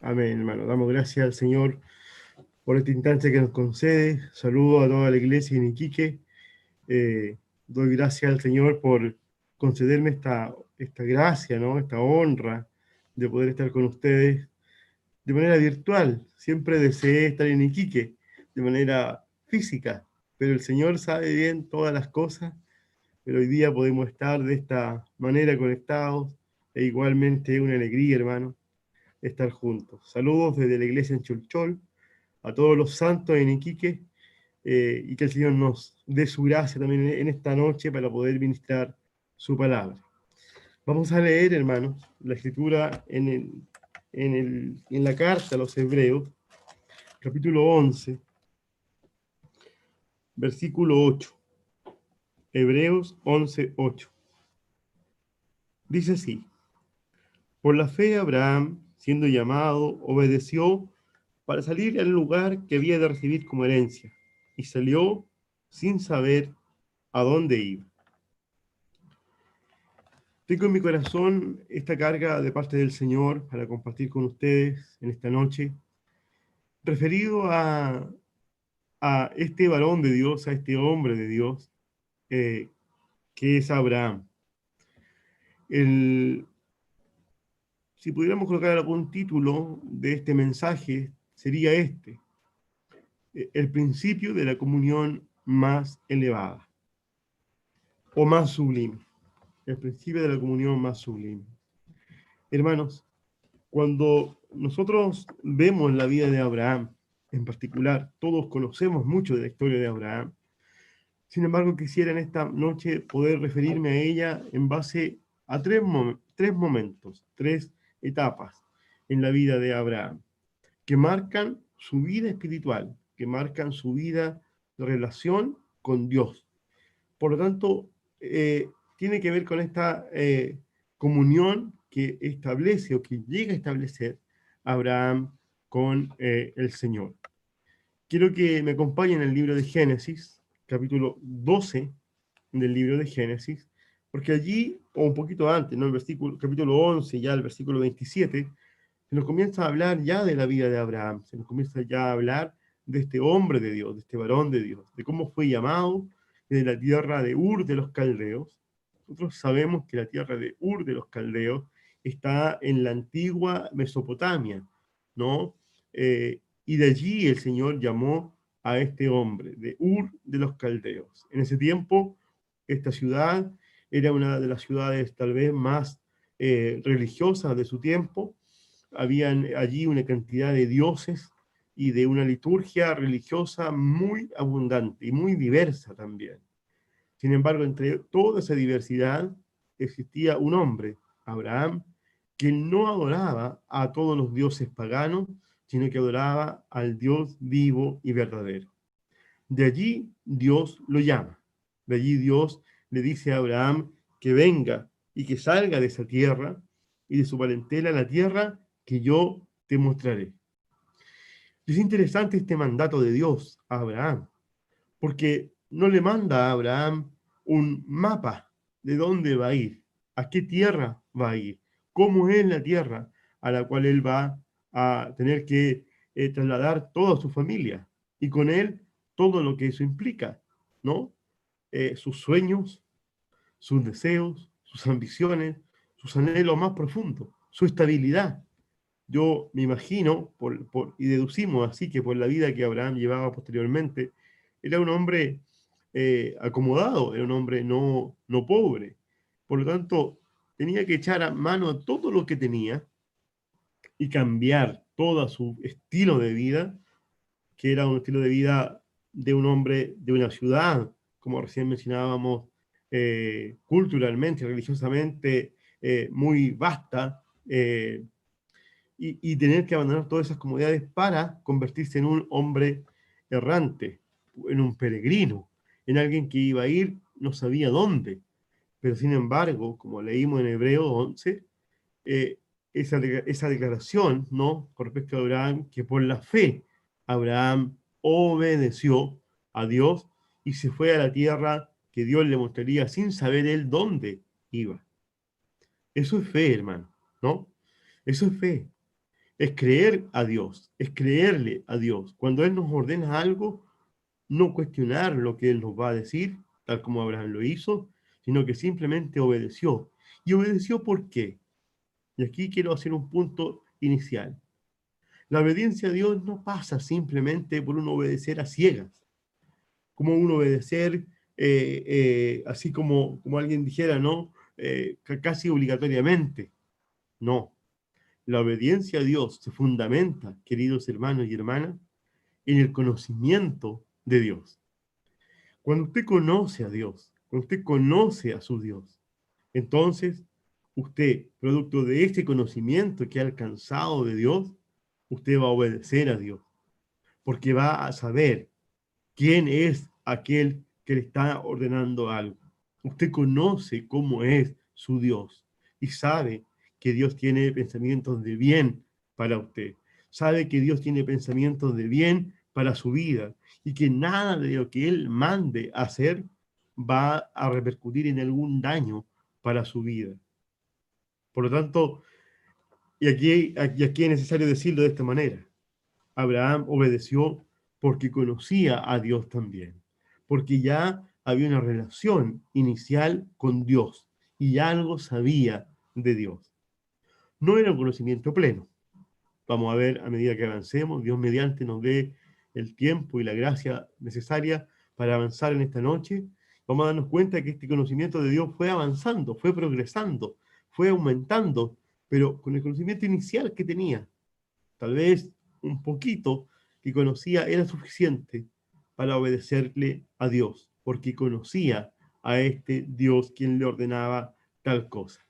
Amén, hermano. Damos gracias al Señor por esta instancia que nos concede. Saludo a toda la iglesia en Iquique. Doy gracias al Señor por concederme esta gracia, ¿no? Esta honra de poder estar con ustedes de manera virtual. Siempre deseé estar en Iquique de manera física, pero el Señor sabe bien todas las cosas, pero hoy día podemos estar de esta manera conectados e igualmente una alegría, hermano, estar juntos. Saludos desde la iglesia en Cholchol, a todos los santos en Iquique, y que el Señor nos dé su gracia también en esta noche para poder ministrar su palabra. Vamos a leer, hermanos, la escritura en la carta a los Hebreos, capítulo 11, versículo 8. Hebreos 11, 8. Dice así: por la fe Abraham, siendo llamado, obedeció para salir al lugar que había de recibir como herencia, y salió sin saber a dónde iba. Tengo en mi corazón esta carga de parte del Señor para compartir con ustedes en esta noche, referido a este varón de Dios, a este hombre de Dios, que es Abraham. Si pudiéramos colocar algún título de este mensaje, sería este: el principio de la comunión más elevada o más sublime. El principio de la comunión más sublime. Hermanos, cuando nosotros vemos la vida de Abraham, en particular, todos conocemos mucho de la historia de Abraham. Sin embargo, quisiera en esta noche poder referirme a ella en base a tres momentos, tres etapas en la vida de Abraham, que marcan su vida espiritual, que marcan su vida de relación con Dios. Por lo tanto, tiene que ver con esta comunión que establece o que llega a establecer Abraham con el Señor. Quiero que me acompañen en el libro de Génesis, capítulo 12 del libro de Génesis, porque allí, o un poquito antes, ¿no? Capítulo 11, ya el versículo 27, se nos comienza a hablar ya de la vida de Abraham, se nos comienza ya a hablar de este hombre de Dios, de este varón de Dios, de cómo fue llamado de la tierra de Ur de los Caldeos. Nosotros sabemos que la tierra de Ur de los Caldeos está en la antigua Mesopotamia, ¿no? Y de allí el Señor llamó a este hombre, de Ur de los Caldeos. En ese tiempo, esta ciudad era una de las ciudades tal vez más religiosas de su tiempo. Habían allí una cantidad de dioses y de una liturgia religiosa muy abundante y muy diversa también. Sin embargo, entre toda esa diversidad existía un hombre, Abraham, que no adoraba a todos los dioses paganos, sino que adoraba al Dios vivo y verdadero. De allí Dios lo llama. De allí Dios le dice a Abraham que venga y que salga de esa tierra y de su parentela a la tierra que yo te mostraré. Es interesante este mandato de Dios a Abraham, porque no le manda a Abraham un mapa de dónde va a ir, a qué tierra va a ir, cómo es la tierra a la cual él va a tener que trasladar toda su familia y con él todo lo que eso implica, ¿no? Sus sueños, sus deseos, sus ambiciones, sus anhelos más profundos, su estabilidad. Yo me imagino, y deducimos así, que por la vida que Abraham llevaba posteriormente, era un hombre acomodado, era un hombre no pobre. Por lo tanto, tenía que echar a mano a todo lo que tenía y cambiar todo su estilo de vida, que era un estilo de vida de un hombre de una ciudad, como recién mencionábamos, culturalmente, religiosamente, muy vasta, y tener que abandonar todas esas comodidades para convertirse en un hombre errante, en un peregrino, en alguien que iba a ir no sabía dónde. Pero sin embargo, como leímos en Hebreo 11, eh, esa declaración, ¿no? Con respecto a Abraham, que por la fe Abraham obedeció a Dios y se fue a la tierra que Dios le mostraría sin saber él dónde iba. Eso es fe, hermano, ¿no? Eso es fe. Es creer a Dios, es creerle a Dios. Cuando Él nos ordena algo, no cuestionar lo que Él nos va a decir, tal como Abraham lo hizo, sino que simplemente obedeció. ¿Y obedeció por qué? Y aquí quiero hacer un punto inicial. La obediencia a Dios no pasa simplemente por un obedecer a ciegas, como un obedecer así como alguien dijera, ¿no? Casi obligatoriamente. No. La obediencia a Dios se fundamenta, queridos hermanos y hermanas, en el conocimiento de Dios. Cuando usted conoce a Dios, cuando usted conoce a su Dios, entonces usted, producto de este conocimiento que ha alcanzado de Dios, usted va a obedecer a Dios, porque va a saber quién es aquel que le está ordenando algo. Usted conoce cómo es su Dios y sabe que Dios tiene pensamientos de bien para usted. Sabe que Dios tiene pensamientos de bien para su vida y que nada de lo que Él mande hacer va a repercutir en algún daño para su vida. Por lo tanto, y aquí es necesario decirlo de esta manera, Abraham obedeció porque conocía a Dios también, porque ya había una relación inicial con Dios y ya algo sabía de Dios. No era un conocimiento pleno. Vamos a ver a medida que avancemos, Dios mediante nos dé el tiempo y la gracia necesaria para avanzar en esta noche. Vamos a darnos cuenta que este conocimiento de Dios fue avanzando, fue progresando, fue aumentando, pero con el conocimiento inicial que tenía, tal vez un poquito que conocía era suficiente para obedecerle a Dios, porque conocía a este Dios quien le ordenaba tal cosa.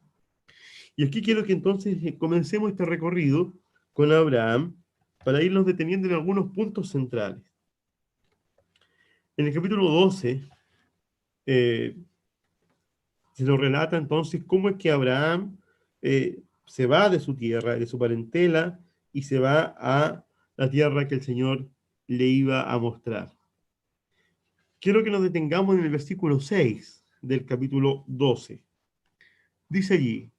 Y aquí quiero que entonces comencemos este recorrido con Abraham para irnos deteniendo en algunos puntos centrales. En el capítulo 12 eh, se nos relata entonces cómo es que Abraham se va de su tierra, de su parentela, y se va a la tierra que el Señor le iba a mostrar. Quiero que nos detengamos en el versículo 6 del capítulo 12. Dice allí,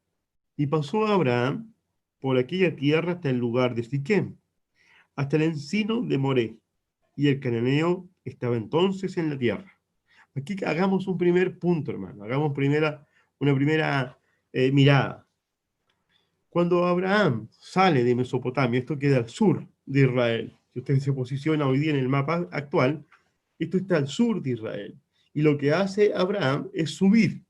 y pasó Abraham por aquella tierra hasta el lugar de Siquem, hasta el encino de Moré, y el cananeo estaba entonces en la tierra. Aquí hagamos un primer punto, hermano, hagamos una primera mirada. Cuando Abraham sale de Mesopotamia, esto queda al sur de Israel, si usted se posiciona hoy día en el mapa actual, esto está al sur de Israel. Y lo que hace Abraham es sube,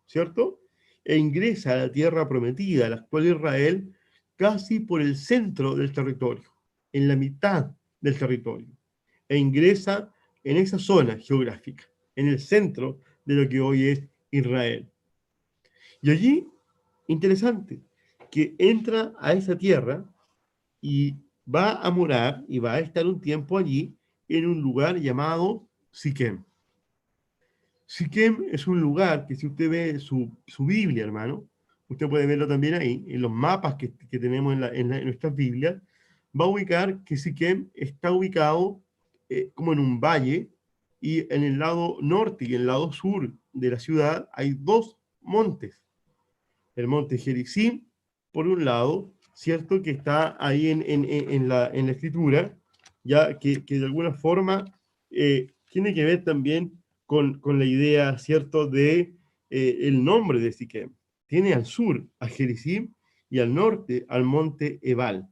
¿cierto? E ingresa a la tierra prometida, la actual Israel, casi por el centro del territorio, en la mitad del territorio. E ingresa en esa zona geográfica, en el centro de lo que hoy es Israel. Y allí, interesante, que entra a esa tierra y va a morar y va a estar un tiempo allí en un lugar llamado Siquem. Siquem es un lugar que si usted ve su Biblia, hermano, usted puede verlo también ahí, en los mapas que tenemos en nuestras Biblias, va a ubicar que Siquem está ubicado como en un valle, y en el lado norte y en el lado sur de la ciudad hay dos montes. El monte Gerizim, por un lado, ¿cierto? Que está ahí en la escritura, ya que de alguna forma tiene que ver también con la idea, ¿cierto? De el nombre de Siquem. Tiene al sur a Gerizim y al norte al monte Ebal.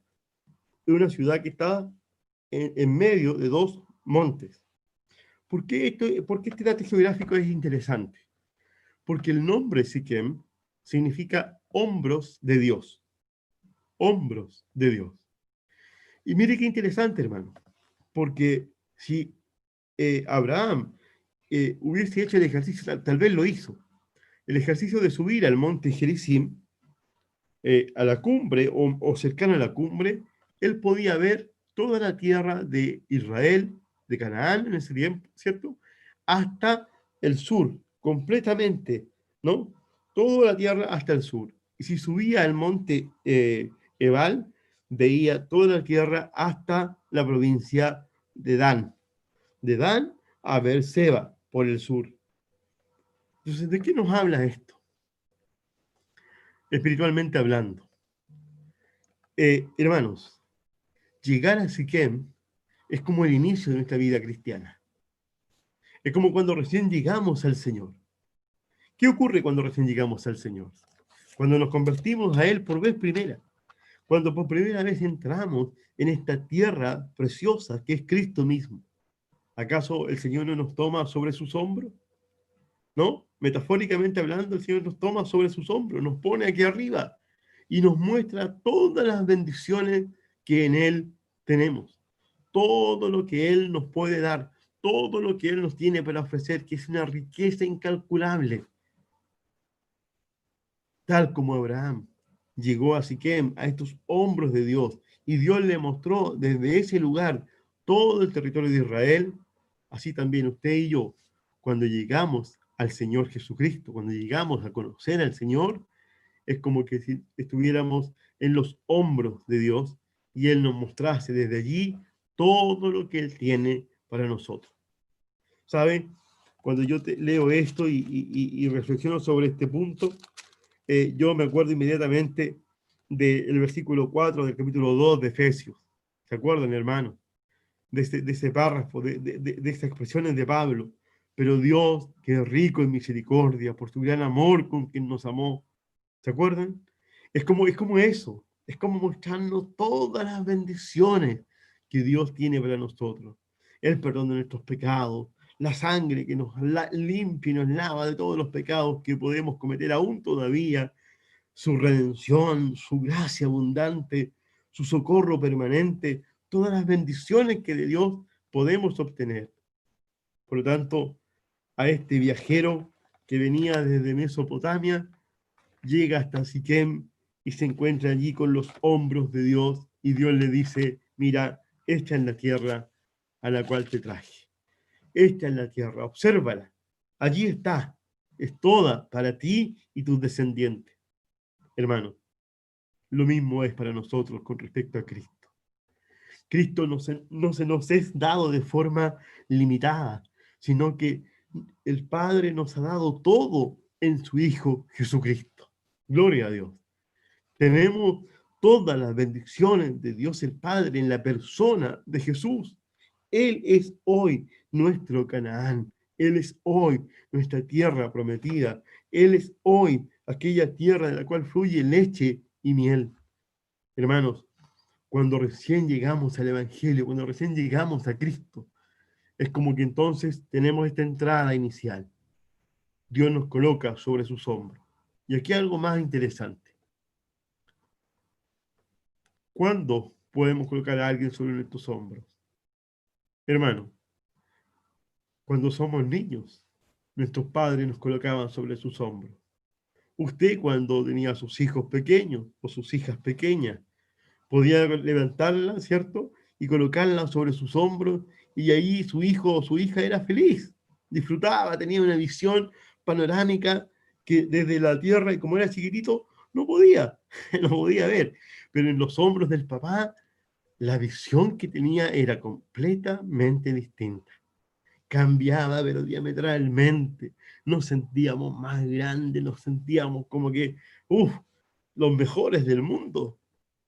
Es una ciudad que está en medio de dos montes. ¿Por qué este dato geográfico es interesante? Porque el nombre Siquem significa hombros de Dios. Hombros de Dios. Y mire qué interesante, hermano, porque si Abraham hubiese hecho el ejercicio, tal vez lo hizo, el ejercicio de subir al monte Gerizim, a la cumbre o cercano a la cumbre, él podía ver toda la tierra de Israel, de Canaán en ese tiempo, ¿cierto? Hasta el sur, completamente, ¿no? Toda la tierra hasta el sur. Y si subía al monte Ebal, veía toda la tierra hasta la provincia de Dan a Beerseba, por el sur. Entonces, ¿de qué nos habla esto? Espiritualmente hablando. Hermanos, llegar a Siquem es como el inicio de nuestra vida cristiana. Es como cuando recién llegamos al Señor. ¿Qué ocurre cuando recién llegamos al Señor? Cuando nos convertimos a Él por vez primera. Cuando por primera vez entramos en esta tierra preciosa que es Cristo mismo. ¿Acaso el Señor no nos toma sobre sus hombros? ¿No? Metafóricamente hablando, el Señor nos toma sobre sus hombros, nos pone aquí arriba y nos muestra todas las bendiciones que en Él tenemos. Todo lo que Él nos puede dar, todo lo que Él nos tiene para ofrecer, que es una riqueza incalculable. Tal como Abraham llegó a Siquem, a estos hombros de Dios, y Dios le mostró desde ese lugar todo el territorio de Israel, así también usted y yo, cuando llegamos al Señor Jesucristo, cuando llegamos a conocer al Señor, es como que si estuviéramos en los hombros de Dios y Él nos mostrase desde allí todo lo que Él tiene para nosotros. ¿Saben? Cuando yo leo esto y reflexiono sobre este punto, yo me acuerdo inmediatamente del versículo 4 del capítulo 2 de Efesios. ¿Se acuerdan, hermano? De ese párrafo, de esas expresiones de Pablo. Pero Dios, que es rico en misericordia, por su gran amor con quien nos amó. ¿Se acuerdan? Es como eso. Es como mostrarnos todas las bendiciones que Dios tiene para nosotros. El perdón de nuestros pecados, la sangre que nos limpia y nos lava de todos los pecados que podemos cometer aún todavía, su redención, su gracia abundante, su socorro permanente, todas las bendiciones que de Dios podemos obtener. Por lo tanto, a este viajero que venía desde Mesopotamia, llega hasta Siquem y se encuentra allí con los hombros de Dios y Dios le dice, mira, esta es la tierra a la cual te traje. Esta es la tierra, obsérvala. Allí está, es toda para ti y tus descendientes. Hermano, lo mismo es para nosotros con respecto a Cristo. Cristo no se nos es dado de forma limitada, sino que el Padre nos ha dado todo en su Hijo Jesucristo. Gloria a Dios. Tenemos todas las bendiciones de Dios el Padre en la persona de Jesús. Él es hoy nuestro Canaán. Él es hoy nuestra tierra prometida. Él es hoy aquella tierra de la cual fluye leche y miel. Hermanos, cuando recién llegamos al Evangelio, cuando recién llegamos a Cristo, es como que entonces tenemos esta entrada inicial. Dios nos coloca sobre sus hombros. Y aquí algo más interesante. ¿Cuándo podemos colocar a alguien sobre nuestros hombros? Hermano, cuando somos niños, nuestros padres nos colocaban sobre sus hombros. Usted cuando tenía a sus hijos pequeños o sus hijas pequeñas, podía levantarla, ¿cierto? Y colocarla sobre sus hombros y ahí su hijo o su hija era feliz, disfrutaba, tenía una visión panorámica que desde la tierra, y como era chiquitito, no podía, no podía ver. Pero en los hombros del papá, la visión que tenía era completamente distinta. Cambiaba, pero diametralmente. Nos sentíamos más grandes, nos sentíamos como que, uff, los mejores del mundo.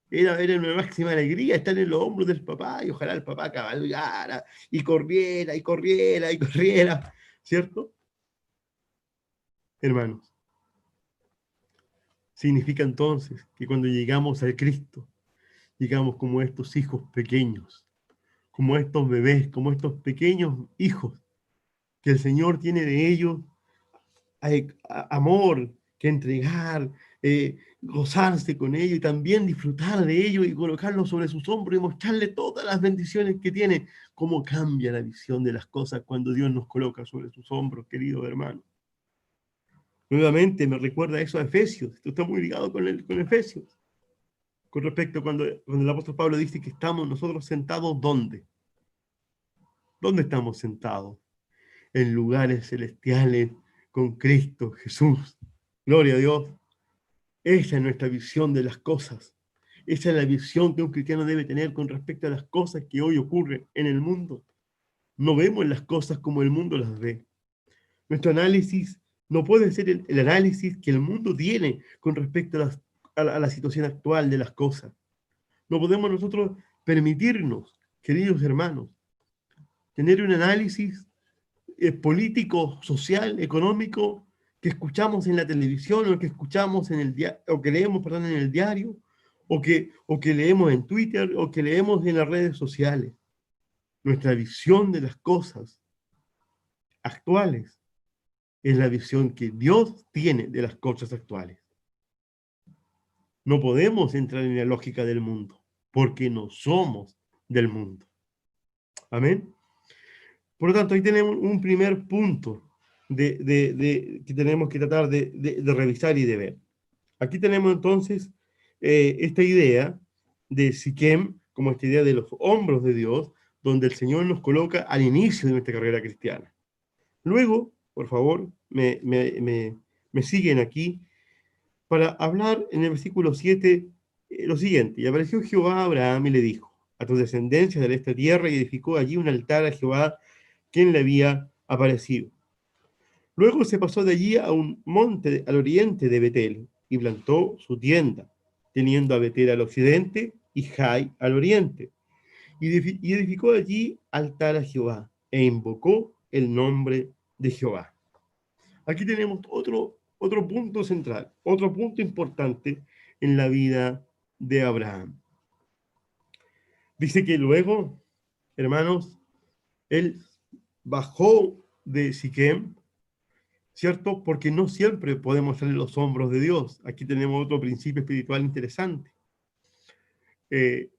Era una máxima alegría estar en los hombros del papá y ojalá el papá cabalgara y corriera y corriera y corriera, ¿cierto? Hermanos, significa entonces que cuando llegamos al Cristo, llegamos como estos hijos pequeños, como estos bebés, como estos pequeños hijos, que el Señor tiene de ellos amor que entregar, gozarse con ellos y también disfrutar de ellos y colocarlo sobre sus hombros y mostrarle todas las bendiciones que tiene. Cómo cambia la visión de las cosas cuando Dios nos coloca sobre sus hombros, querido hermano. Nuevamente me recuerda eso a Efesios. Esto está muy ligado con Efesios. Con respecto a cuando el apóstol Pablo dice que estamos nosotros sentados, ¿dónde? ¿Dónde estamos sentados? En lugares celestiales con Cristo Jesús. Gloria a Dios. Esa es nuestra visión de las cosas. Esa es la visión que un cristiano debe tener con respecto a las cosas que hoy ocurren en el mundo. No vemos las cosas como el mundo las ve. Nuestro análisis no puede ser el análisis que el mundo tiene con respecto a la situación actual de las cosas. No podemos nosotros permitirnos, queridos hermanos, tener un análisis político, social, económico que escuchamos en la televisión o que escuchamos en el o que leemos, perdón, en el diario o que leemos en Twitter o que leemos en las redes sociales. Nuestra visión de las cosas actuales es la visión que Dios tiene de las cosas actuales. No podemos entrar en la lógica del mundo, porque no somos del mundo. Amén. Por lo tanto, ahí tenemos un primer punto que tenemos que tratar de revisar y de ver. Aquí tenemos entonces esta idea de Siquem, como esta idea de los hombros de Dios, donde el Señor nos coloca al inicio de nuestra carrera cristiana. Luego, por favor, me siguen aquí para hablar en el versículo 7 lo siguiente. Y apareció Jehová a Abraham y le dijo, a tu descendencia de esta tierra, y edificó allí un altar a Jehová, quien le había aparecido. Luego se pasó de allí a un monte al oriente de Betel, y plantó su tienda, teniendo a Betel al occidente y Jai al oriente. Y edificó allí altar a Jehová, e invocó el nombre de Jehová. Aquí tenemos otro punto central, otro punto importante en la vida de Abraham. Dice que luego, hermanos, él bajó de Siquem, ¿cierto? Porque no siempre podemos estar en los hombros de Dios. Aquí tenemos otro principio espiritual interesante. Eh,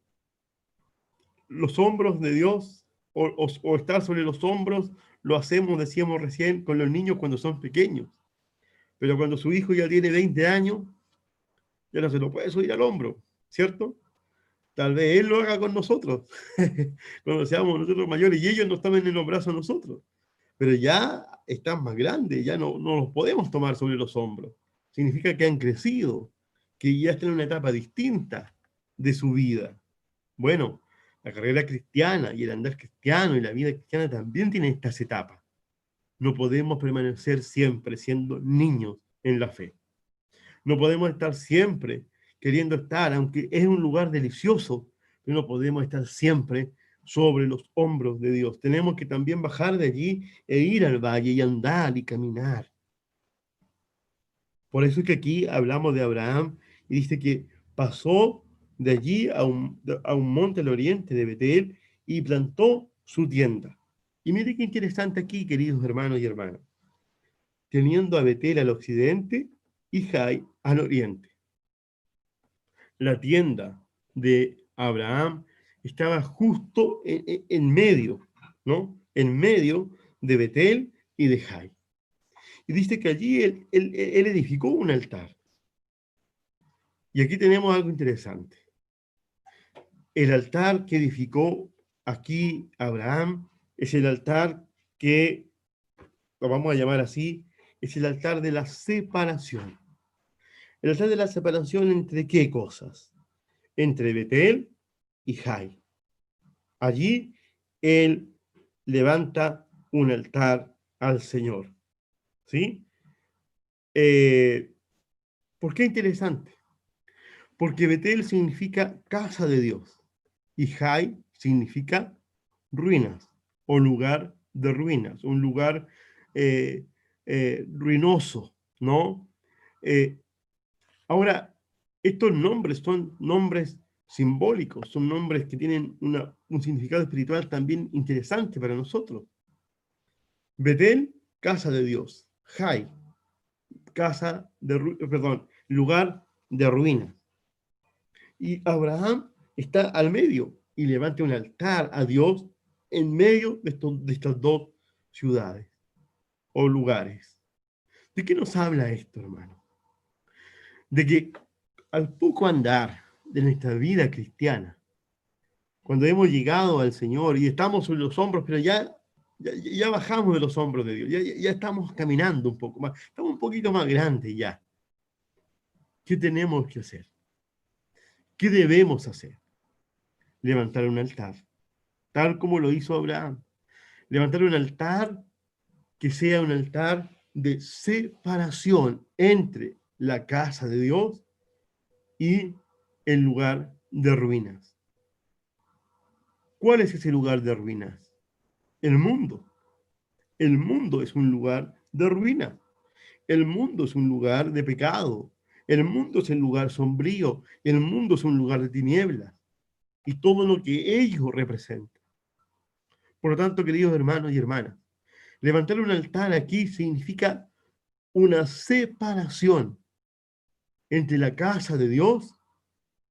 los hombros de Dios, o estar sobre los hombros, lo hacemos, decíamos recién, con los niños cuando son pequeños. Pero cuando su hijo ya tiene 20 años, ya no se lo puede subir al hombro, ¿cierto? Tal vez él lo haga con nosotros, cuando seamos nosotros mayores y ellos no están en los brazos de nosotros. Pero ya están más grandes, ya no los podemos tomar sobre los hombros. Significa que han crecido, que ya están en una etapa distinta de su vida. Bueno, la carrera cristiana y el andar cristiano y la vida cristiana también tienen estas etapas. No podemos permanecer siempre siendo niños en la fe. No podemos estar siempre queriendo estar, aunque es un lugar delicioso, pero no podemos estar siempre sobre los hombros de Dios. Tenemos que también bajar de allí e ir al valle y andar y caminar. Por eso es que aquí hablamos de Abraham y dice que pasó de allí a un monte al oriente de Betel y plantó su tienda. Y mire qué interesante aquí, queridos hermanos y hermanas, teniendo a Betel al occidente y Jai al oriente. La tienda de Abraham estaba justo en medio, ¿no? En medio de Betel y de Jai. Y dice que allí él edificó un altar. Y aquí tenemos algo interesante. El altar que edificó aquí Abraham es el altar que, lo vamos a llamar así, es el altar de la separación. El altar de la separación entre qué cosas? Entre Betel y Jai. Allí él levanta un altar al Señor. ¿Sí? ¿Por qué interesante? Porque Betel significa casa de Dios y Jai significa ruinas o lugar de ruinas, un lugar eh, ruinoso, ¿no? Eh, ahora, estos nombres son nombres simbólicos, son nombres que tienen un significado espiritual también interesante para nosotros. Betel, casa de Dios. Jai, lugar de ruinas. Y Abraham está al medio y levanta un altar a Dios en medio de estas dos ciudades o lugares. ¿De qué nos habla esto, hermano? De que al poco andar de nuestra vida cristiana, cuando hemos llegado al Señor y estamos sobre los hombros, pero ya bajamos de los hombros de Dios, ya estamos caminando un poco más, estamos un poquito más grandes ya. ¿Qué tenemos que hacer? ¿Qué debemos hacer? Levantar un altar, tal como lo hizo Abraham. Levantar un altar que sea un altar de separación entre la casa de Dios y el lugar de ruinas. ¿Cuál es ese lugar de ruinas? El mundo. El mundo es un lugar de ruina. El mundo es un lugar de pecado. El mundo es un lugar sombrío. El mundo es un lugar de tinieblas. Y todo lo que ello representa. Por lo tanto, queridos hermanos y hermanas, levantar un altar aquí significa una separación entre la casa de Dios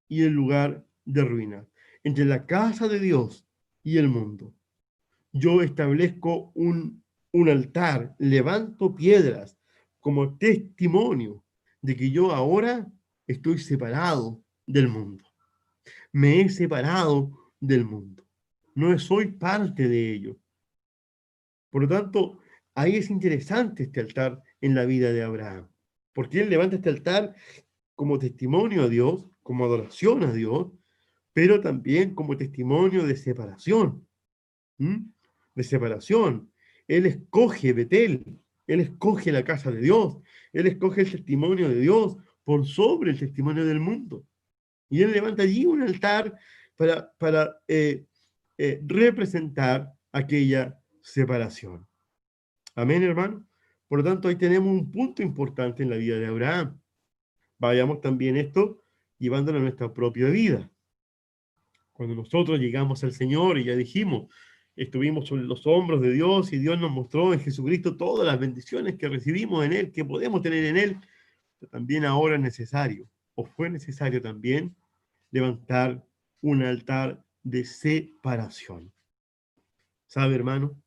y el lugar de ruina, entre la casa de Dios y el mundo. Yo establezco un altar, levanto piedras como testimonio de que yo ahora estoy separado del mundo. Me he separado del mundo. No soy parte de ello. Por lo tanto, ahí es interesante este altar en la vida de Abraham, porque él levanta este altar como testimonio a Dios, como adoración a Dios, pero también como testimonio de separación. ¿Mm? De separación. Él escoge Betel, él escoge la casa de Dios, él escoge el testimonio de Dios por sobre el testimonio del mundo. Y él levanta allí un altar para representar aquella separación. Amén, hermano. Por lo tanto, ahí tenemos un punto importante en la vida de Abraham. Vayamos también esto llevándolo a nuestra propia vida. Cuando nosotros llegamos al Señor y ya dijimos, estuvimos sobre los hombros de Dios y Dios nos mostró en Jesucristo todas las bendiciones que recibimos en Él, que podemos tener en Él, también ahora es necesario, o fue necesario también, levantar un altar de separación. ¿Sabe, hermano?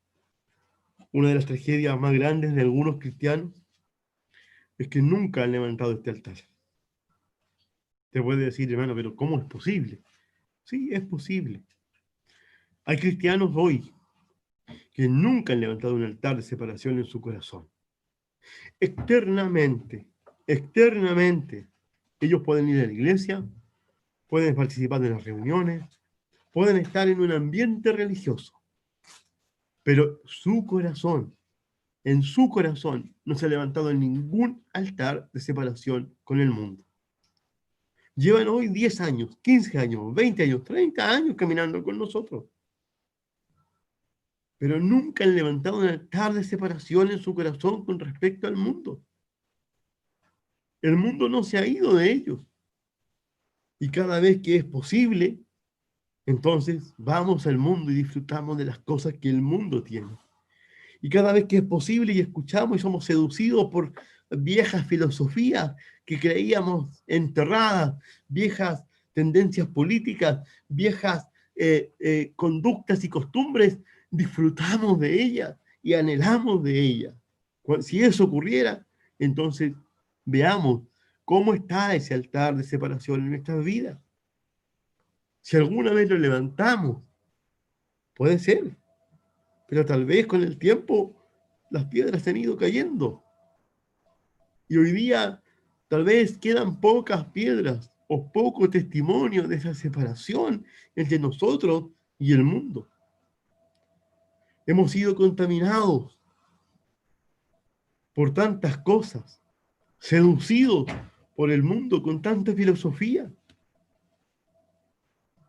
Una de las tragedias más grandes de algunos cristianos es que nunca han levantado este altar. Te puede decir, hermano, pero ¿cómo es posible? Sí, es posible. Hay cristianos hoy que nunca han levantado un altar de separación en su corazón. Externamente, ellos pueden ir a la iglesia, pueden participar de las reuniones, pueden estar en un ambiente religioso, pero en su corazón, no se ha levantado ningún altar de separación con el mundo. Llevan hoy 10 años, 15 años, 20 años, 30 años caminando con nosotros, pero nunca han levantado un altar de separación en su corazón con respecto al mundo. El mundo no se ha ido de ellos. Y cada vez que es posible, entonces vamos al mundo y disfrutamos de las cosas que el mundo tiene. Y cada vez que es posible y escuchamos y somos seducidos por viejas filosofías que creíamos enterradas, viejas tendencias políticas, viejas conductas y costumbres, disfrutamos de ellas y anhelamos de ellas. Si eso ocurriera, entonces veamos cómo está ese altar de separación en nuestras vidas. Si alguna vez lo levantamos, puede ser, pero tal vez con el tiempo las piedras han ido cayendo. Y hoy día tal vez quedan pocas piedras o poco testimonio de esa separación entre nosotros y el mundo. Hemos sido contaminados por tantas cosas, seducidos por el mundo con tanta filosofía.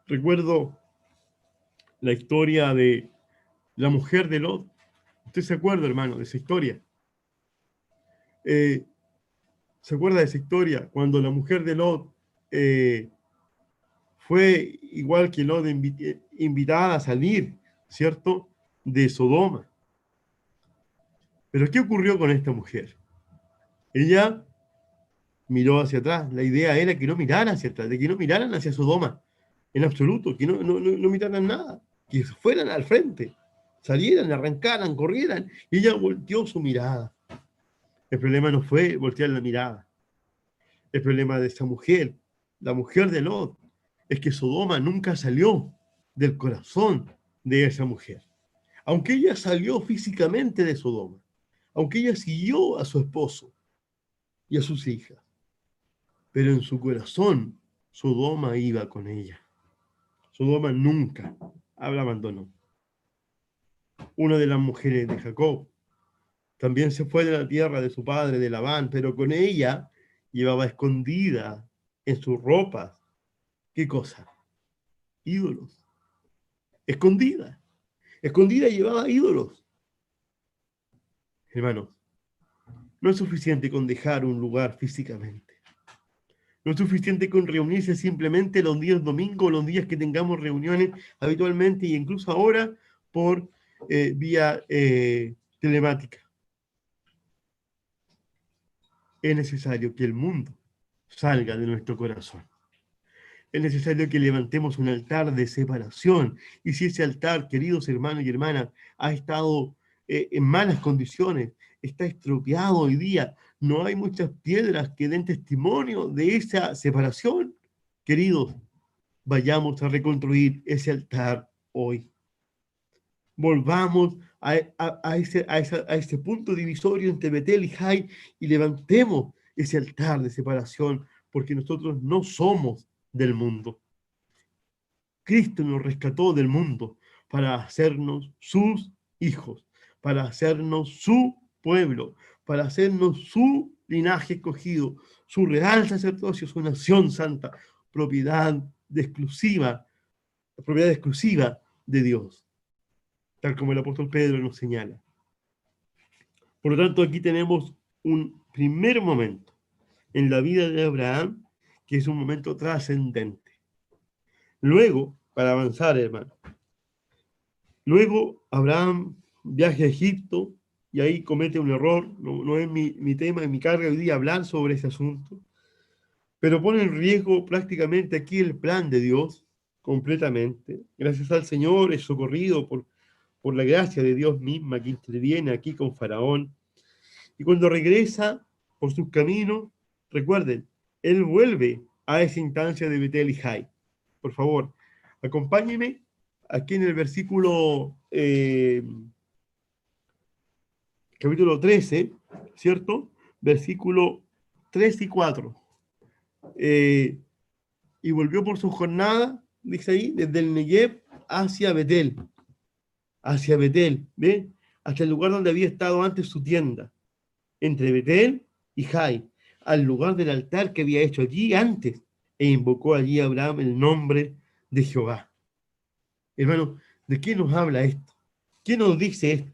Recuerdo la historia de la mujer de Lot. ¿Usted se acuerda, hermano, de esa historia? ¿Se acuerda de esa historia? Cuando la mujer de Lot fue, igual que Lot, invitada a salir, ¿cierto?, de Sodoma. Pero ¿qué ocurrió con esta mujer? Ella miró hacia atrás. La idea era que no miraran hacia atrás, de que no miraran hacia Sodoma, en absoluto, que no miraran nada, que fueran al frente, salieran, arrancaran, corrieran. Y ella volteó su mirada. El problema no fue voltear la mirada. El problema de esa mujer, la mujer de Lot, es que Sodoma nunca salió del corazón de esa mujer. Aunque ella salió físicamente de Sodoma, aunque ella siguió a su esposo y a sus hijas, pero en su corazón Sodoma iba con ella. Sodoma nunca la abandonó. Una de las mujeres de Jacob también se fue de la tierra de su padre, de Labán, pero con ella llevaba escondida en sus ropas. ¿Qué cosa? ídolos. Escondida. Escondida llevaba ídolos. Hermanos, no es suficiente con dejar un lugar físicamente. No es suficiente con reunirse simplemente los días domingos, los días que tengamos reuniones habitualmente e incluso ahora por vía telemática. Es necesario que el mundo salga de nuestro corazón. Es necesario que levantemos un altar de separación. Y si ese altar, queridos hermanos y hermanas, ha estado en malas condiciones, está estropeado hoy día, no hay muchas piedras que den testimonio de esa separación, queridos, vayamos a reconstruir ese altar hoy. Volvamos a ese punto divisorio entre Betel y Jai y levantemos ese altar de separación, porque nosotros no somos del mundo. Cristo nos rescató del mundo para hacernos sus hijos, para hacernos su pueblo, para hacernos su linaje escogido, su real sacerdocio, su nación santa, propiedad exclusiva de Dios, tal como el apóstol Pedro nos señala. Por lo tanto, aquí tenemos un primer momento en la vida de Abraham, que es un momento trascendente. Luego, para avanzar, hermano, luego Abraham viaja a Egipto y ahí comete un error, no es mi tema, es mi carga hoy día hablar sobre ese asunto, pero pone en riesgo prácticamente aquí el plan de Dios completamente. Gracias al Señor es socorrido por la gracia de Dios misma que interviene aquí con Faraón. Y cuando regresa por sus caminos, recuerden, él vuelve a esa instancia de Betel y Jai. Por favor, acompáñenme aquí en el versículo capítulo 13, ¿cierto? Versículo 3 y 4. Y volvió por su jornada, dice ahí, desde el Negev hacia Betel, ¿ve? Hasta el lugar donde había estado antes su tienda, entre Betel y Jai, al lugar del altar que había hecho allí antes, e invocó allí a Abraham el nombre de Jehová. Hermano, ¿de qué nos habla esto? ¿Qué nos dice esto?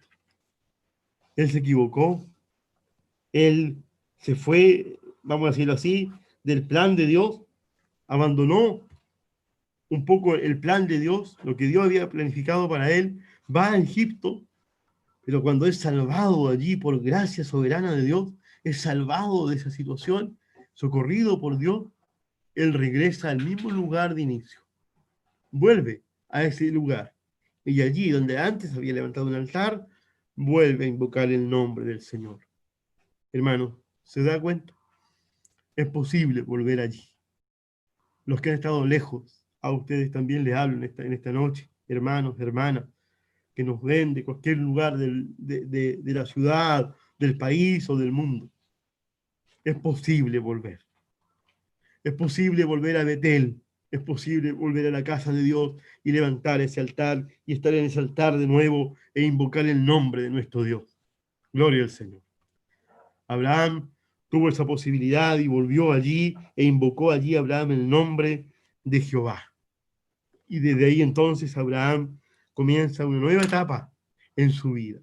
Él se equivocó, él se fue, vamos a decirlo así, del plan de Dios, abandonó un poco el plan de Dios, lo que Dios había planificado para él, va a Egipto, pero cuando es salvado allí por gracia soberana de Dios, es salvado de esa situación, socorrido por Dios, él regresa al mismo lugar de inicio, vuelve a ese lugar, y allí donde antes había levantado un altar, vuelve a invocar el nombre del Señor. Hermano, ¿se da cuenta? Es posible volver allí. Los que han estado lejos, a ustedes también les hablo en esta noche, hermanos, hermanas, que nos ven de cualquier lugar de la ciudad, del país o del mundo. Es posible volver. Es posible volver a Betel. Es posible volver a la casa de Dios y levantar ese altar y estar en ese altar de nuevo e invocar el nombre de nuestro Dios. Gloria al Señor. Abraham tuvo esa posibilidad y volvió allí e invocó allí a Abraham el nombre de Jehová. Y desde ahí entonces Abraham comienza una nueva etapa en su vida.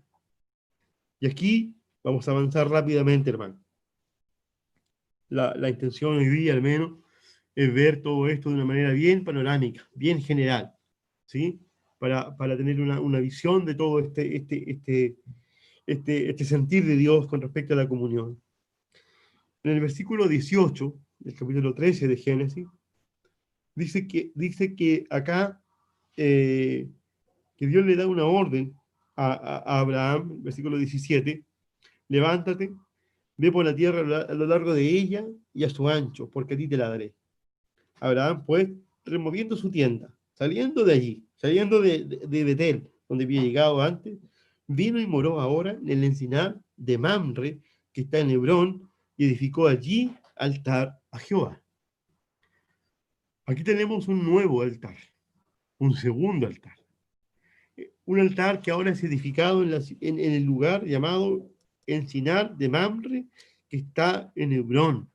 Y aquí vamos a avanzar rápidamente, hermano. La intención hoy día, al menos, es ver todo esto de una manera bien panorámica, bien general, ¿sí? Para tener una visión de todo este sentir de Dios con respecto a la comunión. En el versículo 18 del capítulo 13 de Génesis, dice que acá que Dios le da una orden a Abraham, versículo 17, levántate, ve por la tierra a lo largo de ella y a su ancho, porque a ti te la daré. Abraham, pues, removiendo su tienda, saliendo de allí, saliendo de Betel, donde había llegado antes, vino y moró ahora en el encinar de Mamre, que está en Hebrón, y edificó allí altar a Jehová. Aquí tenemos un nuevo altar, un segundo altar. Un altar que ahora es edificado en el lugar llamado Encinar de Mamre, que está en Hebrón,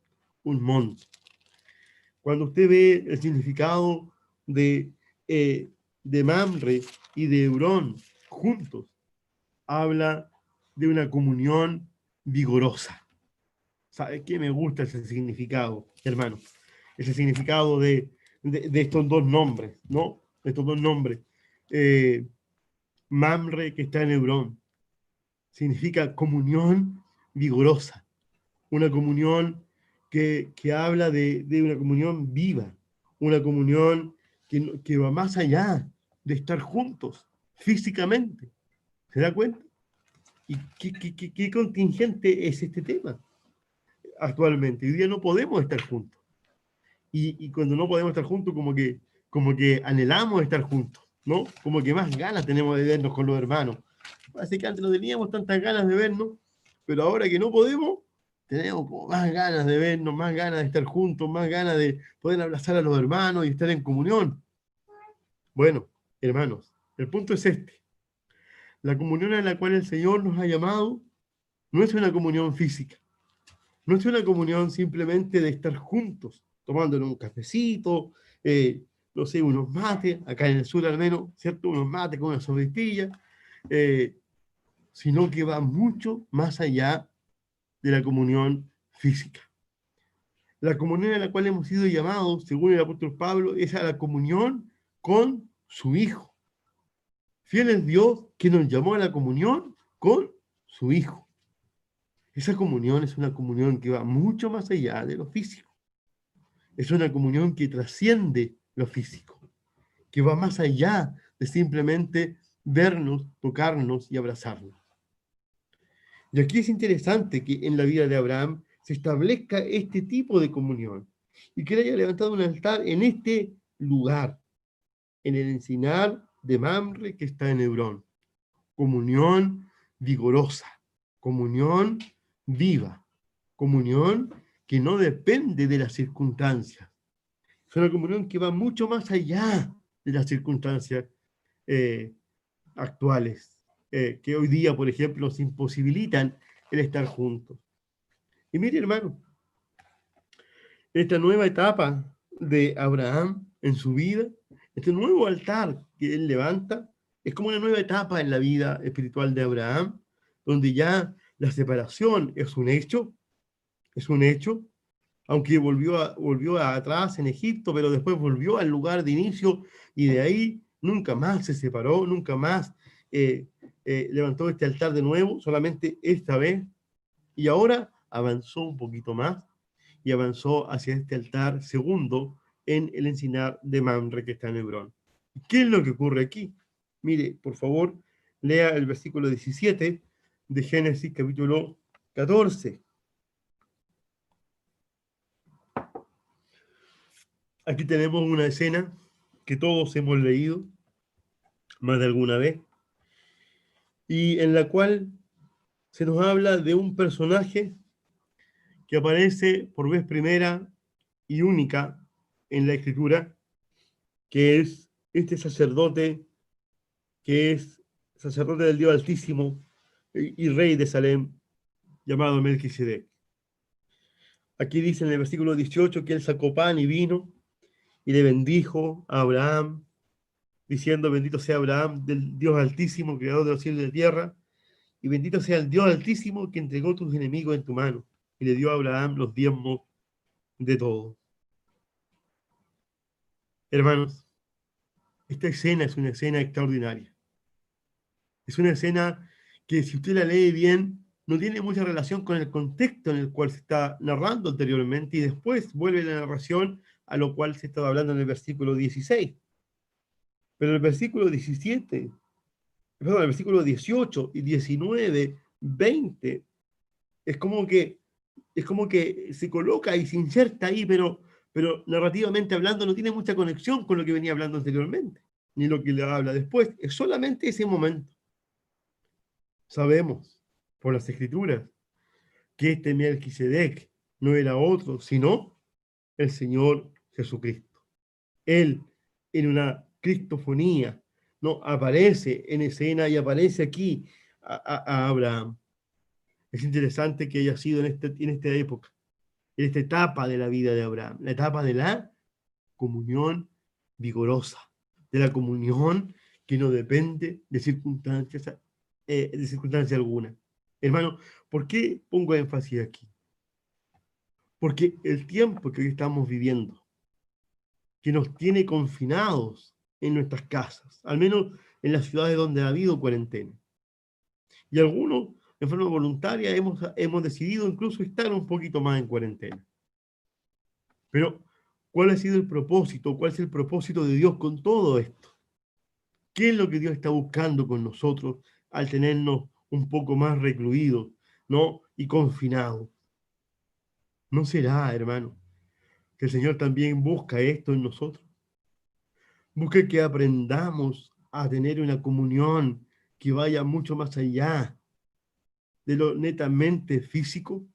un monte. Cuando usted ve el significado de de Mamre y de Hebrón juntos habla de una comunión vigorosa. ¿Sabes qué? Me gusta ese significado, hermano. Ese significado de estos dos nombres, ¿no? Estos dos nombres. Mamre, que está en Hebrón, significa comunión vigorosa. Una comunión que habla de una comunión viva. Una comunión que va más allá de estar juntos físicamente. ¿Se da cuenta? ¿Y qué contingente es este tema actualmente? Hoy día no podemos estar juntos. Y cuando no podemos estar juntos, como que anhelamos estar juntos, ¿no? Como que más ganas tenemos de vernos con los hermanos. Así que antes no teníamos tantas ganas de vernos, pero ahora que no podemos, tenemos como más ganas de vernos, más ganas de estar juntos, más ganas de poder abrazar a los hermanos y estar en comunión. Bueno, hermanos, el punto es este. La comunión a la cual el Señor nos ha llamado no es una comunión física, no es una comunión simplemente de estar juntos, tomándonos un cafecito, no sé, unos mates, acá en el sur al menos, ¿cierto? Unos mates con una sobrepilla, sino que va mucho más allá de la comunión física. La comunión a la cual hemos sido llamados, según el apóstol Pablo, es a la comunión con su Hijo. Fiel es Dios que nos llamó a la comunión con su Hijo. Esa comunión es una comunión que va mucho más allá de lo físico. Es una comunión que trasciende lo físico, que va más allá de simplemente vernos, tocarnos y abrazarnos. Y aquí es interesante que en la vida de Abraham se establezca este tipo de comunión y que él haya levantado un altar en este lugar, en el encinar de Mamre que está en Hebrón. Comunión vigorosa, comunión viva, comunión que no depende de las circunstancias. Es una comunión que va mucho más allá de las circunstancias eh, actuales, que hoy día, por ejemplo, nos imposibilitan el estar juntos. Y mire, hermano, esta nueva etapa de Abraham en su vida, este nuevo altar que él levanta, es como una nueva etapa en la vida espiritual de Abraham, donde ya la separación es un hecho, aunque volvió atrás en Egipto, pero después volvió al lugar de inicio y de ahí nunca más se separó, nunca más levantó este altar de nuevo, solamente esta vez, y ahora avanzó un poquito más y avanzó hacia este altar segundo en el encinar de Mamre que está en Hebrón. ¿Qué es lo que ocurre aquí? Mire, por favor, lea el versículo 17 de Génesis capítulo 14. Aquí tenemos una escena que todos hemos leído más de alguna vez y en la cual se nos habla de un personaje que aparece por vez primera y única en la escritura, que es este sacerdote, que es sacerdote del Dios Altísimo y rey de Salem, llamado Melquisedec. Aquí dice en el versículo 18 que él sacó pan y vino y le bendijo a Abraham, diciendo: bendito sea Abraham del Dios Altísimo, creador de los cielos y de la tierra, y bendito sea el Dios Altísimo que entregó tus enemigos en tu mano, y le dio a Abraham los diezmos de todo. Hermanos, esta escena es una escena extraordinaria. Es una escena que, si usted la lee bien, no tiene mucha relación con el contexto en el cual se está narrando anteriormente y después vuelve la narración a lo cual se estaba hablando en el versículo 16. Pero el versículo 17, perdón, el versículo 18 y 19, 20, es como que, es como que se coloca y se inserta ahí, pero narrativamente hablando no tiene mucha conexión con lo que venía hablando anteriormente, ni lo que le habla después. Es solamente ese momento. Sabemos por las escrituras que este Melquisedec no era otro, sino el Señor Jesucristo. Él, en una cristofonía, no aparece en escena y aparece aquí a Abraham. Es interesante que haya sido en esta época, en esta etapa de la vida de Abraham, la etapa de la comunión vigorosa, de la comunión que no depende de circunstancia alguna. Hermano, ¿por qué pongo énfasis aquí? Porque el tiempo que hoy estamos viviendo, que nos tiene confinados en nuestras casas, al menos en las ciudades donde ha habido cuarentena, y algunos en forma voluntaria hemos decidido incluso estar un poquito más en cuarentena. Pero, ¿cuál ha sido el propósito? ¿Cuál es el propósito de Dios con todo esto? ¿Qué es lo que Dios está buscando con nosotros al tenernos un poco más recluidos, ¿no? Y confinados? ¿No será, hermano, que el Señor también busca esto en nosotros? Busca que aprendamos a tener una comunión que vaya mucho más allá de lo netamente físico.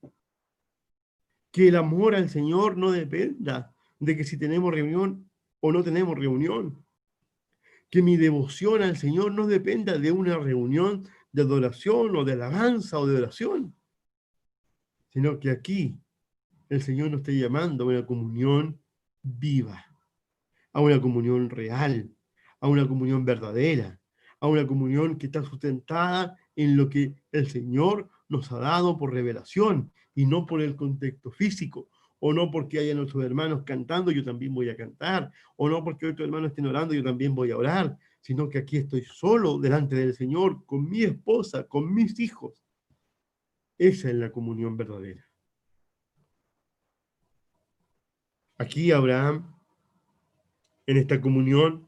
Que el amor al Señor no dependa de que si tenemos reunión o no tenemos reunión. Que mi devoción al Señor no dependa de una reunión de adoración o de alabanza o de oración, sino que aquí el Señor nos está llamando a una comunión viva, a una comunión real, a una comunión verdadera, a una comunión que está sustentada en lo que el Señor nos ha dado por revelación y no por el contexto físico, o no porque haya nuestros hermanos cantando, yo también voy a cantar, o no porque otros hermanos estén orando, yo también voy a orar, sino que aquí estoy solo delante del Señor, con mi esposa, con mis hijos. Esa es la comunión verdadera. Aquí Abraham, en esta comunión,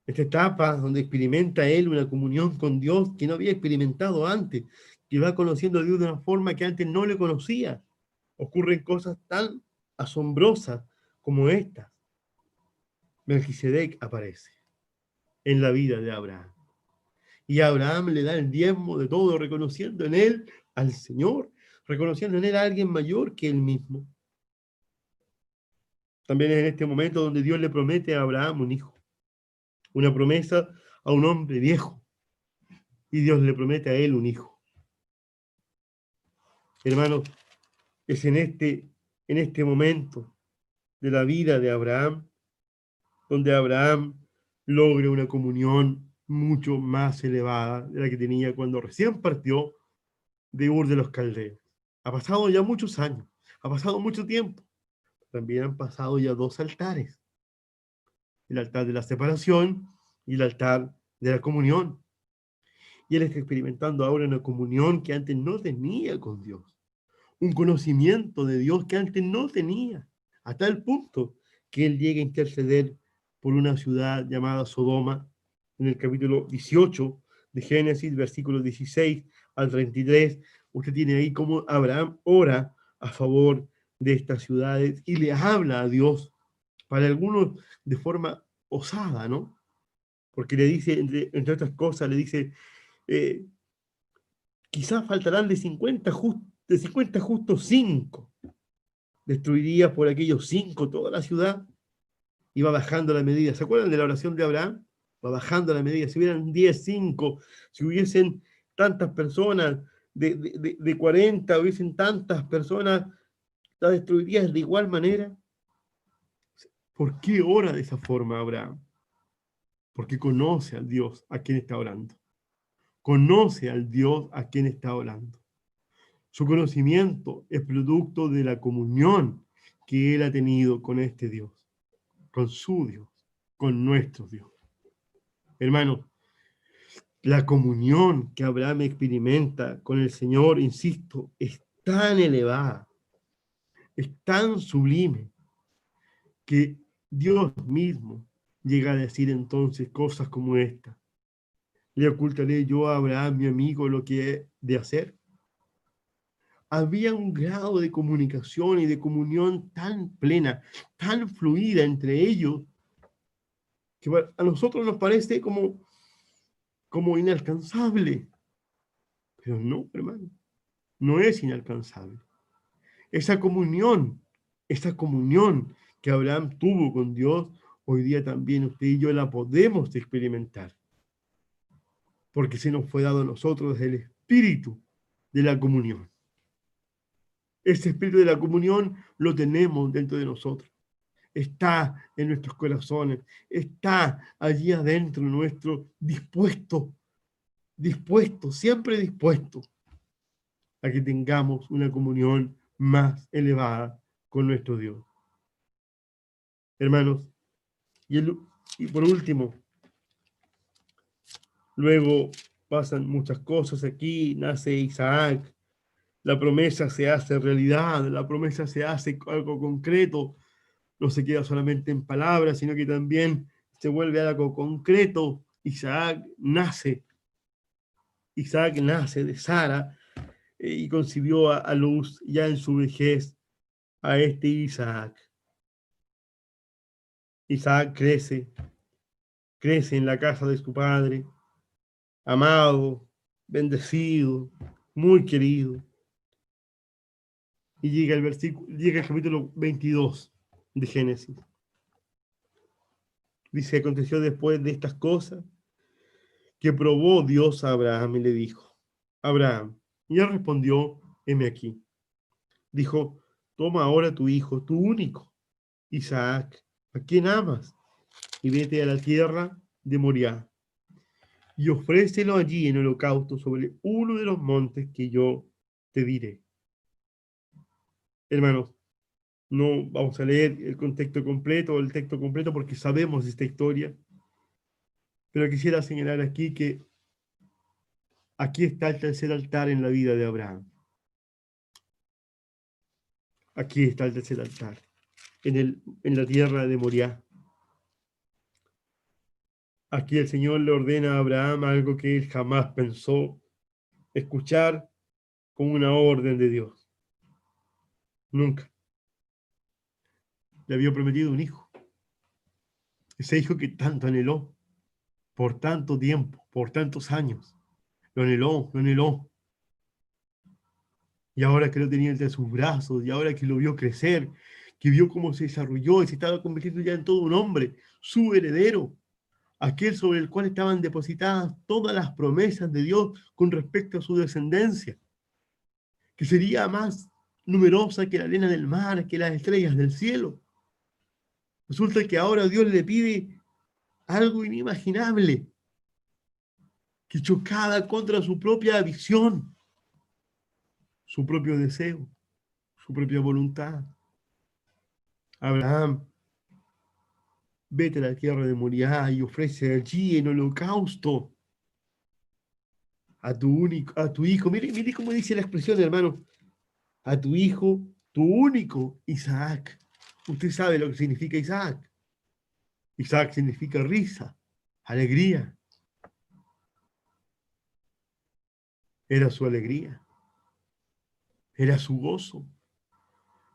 esta etapa donde experimenta él una comunión con Dios que no había experimentado antes, que va conociendo a Dios de una forma que antes no le conocía. Ocurren cosas tan asombrosas como estas. Melquisedec aparece en la vida de Abraham. Y Abraham le da el diezmo de todo, reconociendo en él al Señor, reconociendo en él a alguien mayor que él mismo. También es en este momento donde Dios le promete a Abraham un hijo, una promesa a un hombre viejo, y Dios le promete a él un hijo. Hermanos, es en este momento de la vida de Abraham, donde Abraham logra una comunión mucho más elevada de la que tenía cuando recién partió de Ur de los Caldeos. Ha pasado ya muchos años, ha pasado mucho tiempo. También han pasado ya 2 altares, el altar de la separación y el altar de la comunión. Y él está experimentando ahora una comunión que antes no tenía con Dios, un conocimiento de Dios que antes no tenía, a tal punto que él llega a interceder por una ciudad llamada Sodoma, en el capítulo 18 de Génesis, versículos 16 al 33. Usted tiene ahí cómo Abraham ora a favor de estas ciudades y le habla a Dios, para algunos de forma osada, ¿no? Porque le dice, entre otras cosas, le dice, eh, quizás faltarán de 50 justos 5. Destruiría por aquellos 5 toda la ciudad y va bajando la medida. ¿Se acuerdan de la oración de Abraham? Va bajando la medida. Si hubieran 10, 5, si hubiesen tantas personas, de 40, hubiesen tantas personas, ¿la destruirías de igual manera? ¿Por qué ora de esa forma Abraham? Porque conoce al Dios a quien está orando. Conoce al Dios a quien está orando. Su conocimiento es producto de la comunión que él ha tenido con este Dios, con su Dios, con nuestro Dios. Hermano, la comunión que Abraham experimenta con el Señor, insisto, es tan elevada, es tan sublime, que Dios mismo llega a decir entonces cosas como esta. ¿Le ocultaré yo a Abraham, mi amigo, lo que he de hacer? Había un grado de comunicación y de comunión tan plena, tan fluida entre ellos, que a nosotros nos parece como inalcanzable. Pero no, hermano, no es inalcanzable. Esa comunión que Abraham tuvo con Dios, hoy día también usted y yo la podemos experimentar. Porque se nos fue dado a nosotros el espíritu de la comunión. Ese espíritu de la comunión lo tenemos dentro de nosotros. está en nuestros corazones, está allí adentro nuestro, dispuesto, siempre dispuesto a que tengamos una comunión más elevada con nuestro Dios. Hermanos, y por último, luego pasan muchas cosas aquí, nace Isaac, la promesa se hace realidad, la promesa se hace algo concreto, no se queda solamente en palabras, sino que también se vuelve algo concreto. Isaac nace de Sara y concibió a luz ya en su vejez a este Isaac. Isaac crece en la casa de su padre, amado, bendecido, muy querido. Y llega el capítulo 22 de Génesis. Dice, aconteció después de estas cosas que probó Dios a Abraham y le dijo, Abraham, y él respondió, heme aquí. Dijo, toma ahora tu hijo, tu único, Isaac, a quien amas, y vete a la tierra de Moriah, y ofrécelo allí en holocausto sobre uno de los montes que yo te diré. Hermanos, no vamos a leer el texto completo, porque sabemos esta historia, pero quisiera señalar aquí que aquí está el tercer altar en la vida de Abraham. Aquí está el tercer altar, en la tierra de Moriah. Aquí el Señor le ordena a Abraham algo que él jamás pensó escuchar como una orden de Dios. Nunca. Le había prometido un hijo. Ese hijo que tanto anheló, por tanto tiempo, por tantos años. Lo anheló, lo anheló. Y ahora que lo tenía entre sus brazos, y ahora que lo vio crecer, que vio cómo se desarrolló y se estaba convirtiendo ya en todo un hombre, su heredero, aquel sobre el cual estaban depositadas todas las promesas de Dios con respecto a su descendencia, que sería más numerosa que la arena del mar, que las estrellas del cielo. Resulta que ahora Dios le pide algo inimaginable, que chocaba contra su propia visión, su propio deseo, su propia voluntad. Abraham, vete a la tierra de Moriah y ofrece allí en holocausto a tu hijo. Mire cómo dice la expresión, hermano. A tu hijo, tu único Isaac. Usted sabe lo que significa Isaac. Isaac significa risa, alegría. Era su alegría, era su gozo.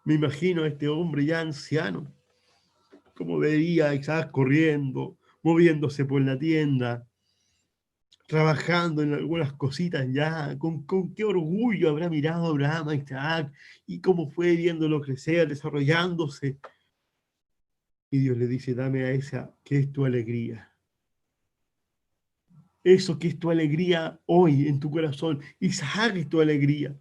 Me imagino a este hombre ya anciano, como veía a Isaac corriendo, moviéndose por la tienda, trabajando en algunas cositas ya, con qué orgullo habrá mirado Abraham a Isaac y cómo fue viéndolo crecer, desarrollándose. Y Dios le dice, dame a esa que es tu alegría. Eso que es tu alegría hoy en tu corazón. Isaac es tu alegría.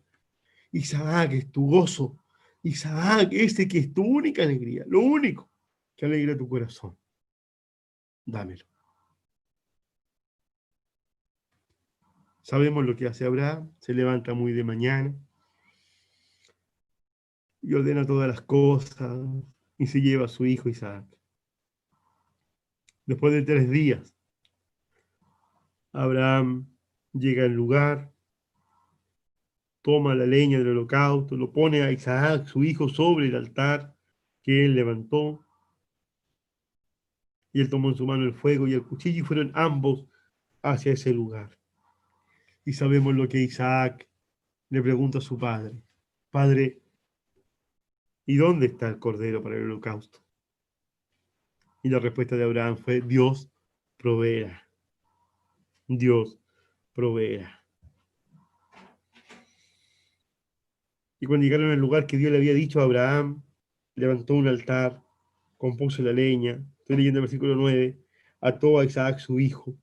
Isaac es tu gozo. Isaac, ese que es tu única alegría, lo único que alegra tu corazón. Dámelo. Sabemos lo que hace Abraham. Se levanta muy de mañana y ordena todas las cosas y se lleva a su hijo Isaac. Después de 3 días, Abraham llega al lugar, toma la leña del holocausto, lo pone a Isaac, su hijo, sobre el altar que él levantó. Y él tomó en su mano el fuego y el cuchillo y fueron ambos hacia ese lugar. Y sabemos lo que Isaac le pregunta a su padre. Padre, ¿y dónde está el cordero para el holocausto? Y la respuesta de Abraham fue, Dios proveerá. Dios proveerá. Y cuando llegaron al lugar que Dios le había dicho a Abraham, levantó un altar, compuso la leña, estoy leyendo el versículo 9, ató a Isaac su hijo,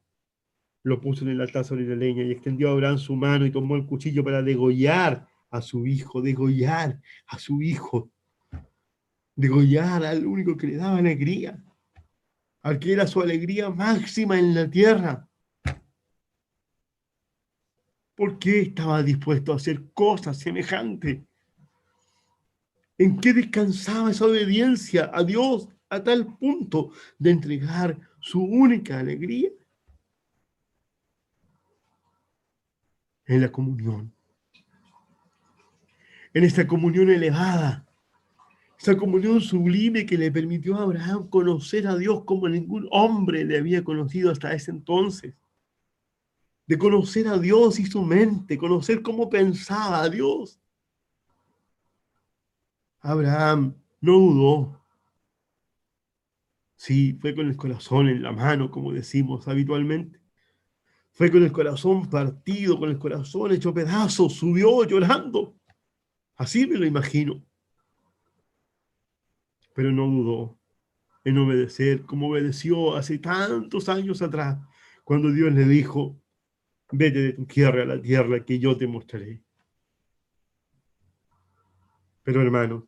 lo puso en el altar sobre la leña y extendió a Abraham su mano y tomó el cuchillo para degollar a su hijo, degollar a su hijo. degollar al único que le daba alegría, al que era su alegría máxima en la tierra. ¿Por qué estaba dispuesto a hacer cosas semejantes? ¿En qué descansaba esa obediencia a Dios a tal punto de entregar su única alegría? En la comunión, en esta comunión elevada, esa comunión sublime que le permitió a Abraham conocer a Dios como ningún hombre le había conocido hasta ese entonces, de conocer a Dios y su mente, conocer cómo pensaba a Dios. Abraham no dudó. Sí, fue con el corazón en la mano, como decimos habitualmente. Fue con el corazón partido, con el corazón hecho pedazos, subió llorando. Así me lo imagino. Pero no dudó en obedecer como obedeció hace tantos años atrás, cuando Dios le dijo, vete de tu tierra a la tierra que yo te mostraré. Pero hermano,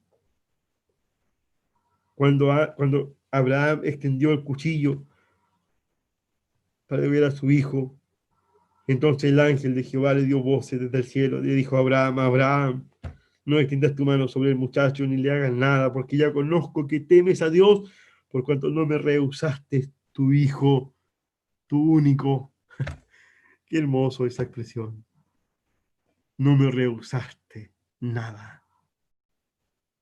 cuando Abraham extendió el cuchillo para ver a su hijo, entonces el ángel de Jehová le dio voces desde el cielo, le dijo a Abraham, Abraham, no extiendas tu mano sobre el muchacho ni le hagas nada, porque ya conozco que temes a Dios, por cuanto no me rehusaste tu hijo, tu único. Qué hermoso esa expresión. No me rehusaste nada.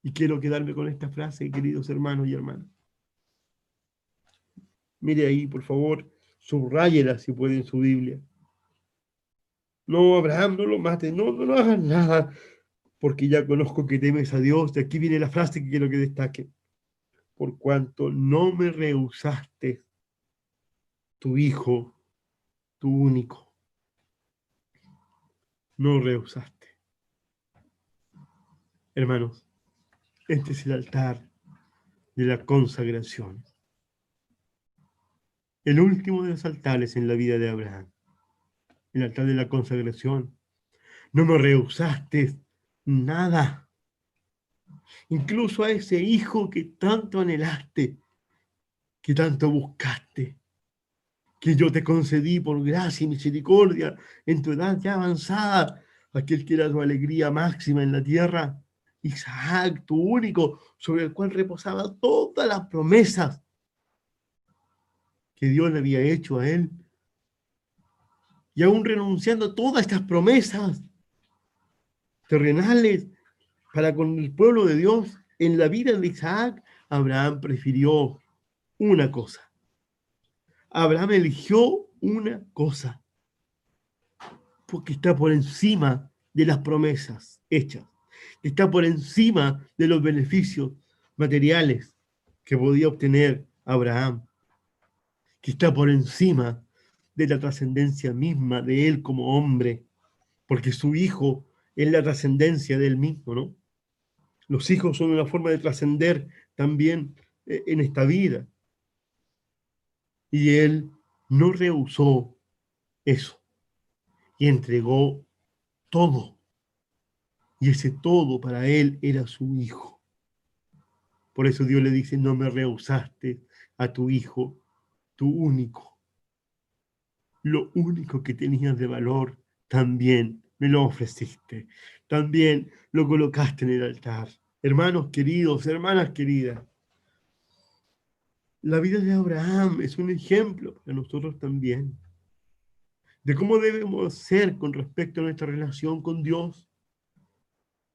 Y quiero quedarme con esta frase, queridos hermanos y hermanas. Mire ahí, por favor, subráyela si puede en su Biblia. No, Abraham, no lo mates, no hagas nada, porque ya conozco que temes a Dios. De aquí viene la frase que quiero que destaque. Por cuanto no me rehusaste tu hijo, tu único. No rehusaste. Hermanos, este es el altar de la consagración. El último de los altares en la vida de Abraham. El altar de la consagración. No me rehusaste nada. Incluso a ese hijo que tanto anhelaste, que tanto buscaste, que yo te concedí por gracia y misericordia en tu edad ya avanzada, aquel que era tu alegría máxima en la tierra, Isaac, tu único, sobre el cual reposaban todas las promesas que Dios le había hecho a él. Y aún renunciando a todas estas promesas terrenales para con el pueblo de Dios, en la vida de Isaac, Abraham prefirió una cosa. Abraham eligió una cosa, porque está por encima de las promesas hechas, está por encima de los beneficios materiales que podía obtener Abraham, que está por encima de la trascendencia misma de él como hombre, porque su hijo es la trascendencia de él mismo, ¿no? Los hijos son una forma de trascender también en esta vida. Y él no rehusó eso y entregó todo. Y ese todo para él era su hijo. Por eso Dios le dice, no me rehusaste a tu hijo, tu único. Lo único que tenías de valor, también me lo ofreciste. También lo colocaste en el altar. Hermanos queridos, hermanas queridas, la vida de Abraham es un ejemplo para nosotros también, de cómo debemos ser con respecto a nuestra relación con Dios.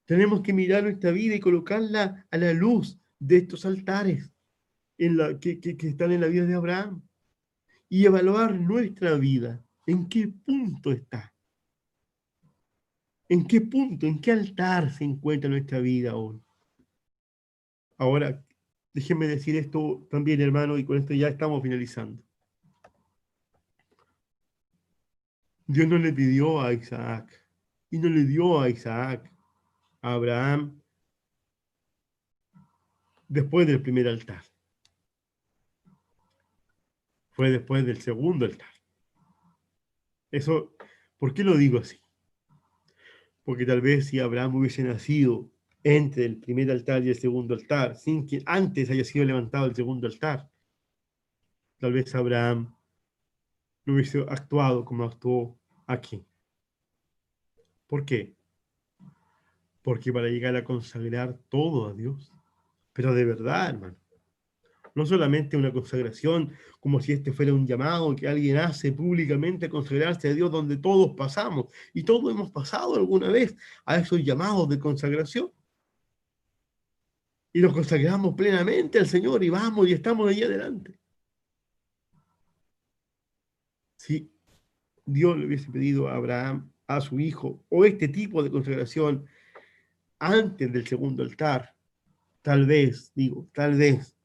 Tenemos que mirar nuestra vida y colocarla a la luz de estos altares que están en la vida de Abraham y evaluar nuestra vida. ¿En qué punto está? ¿En qué punto, en qué altar se encuentra nuestra vida hoy? Ahora, déjenme decir esto también, hermano, y con esto ya estamos finalizando. Dios no le pidió a Isaac y no le dio a Isaac, a Abraham, después del primer altar. Fue después del segundo altar. Eso, ¿por qué lo digo así? Porque tal vez si Abraham hubiese nacido entre el primer altar y el segundo altar, sin que antes haya sido levantado el segundo altar. Tal vez Abraham no hubiese actuado como actuó aquí. ¿Por qué? Porque para llegar a consagrar todo a Dios, pero de verdad, hermano, no solamente una consagración como si este fuera un llamado que alguien hace públicamente a consagrarse a Dios donde todos pasamos, y todos hemos pasado alguna vez a esos llamados de consagración, y nos consagramos plenamente al Señor y vamos y estamos ahí adelante. Si Dios le hubiese pedido a Abraham, a su hijo, o este tipo de consagración antes del segundo altar, tal vez, digo, tal vez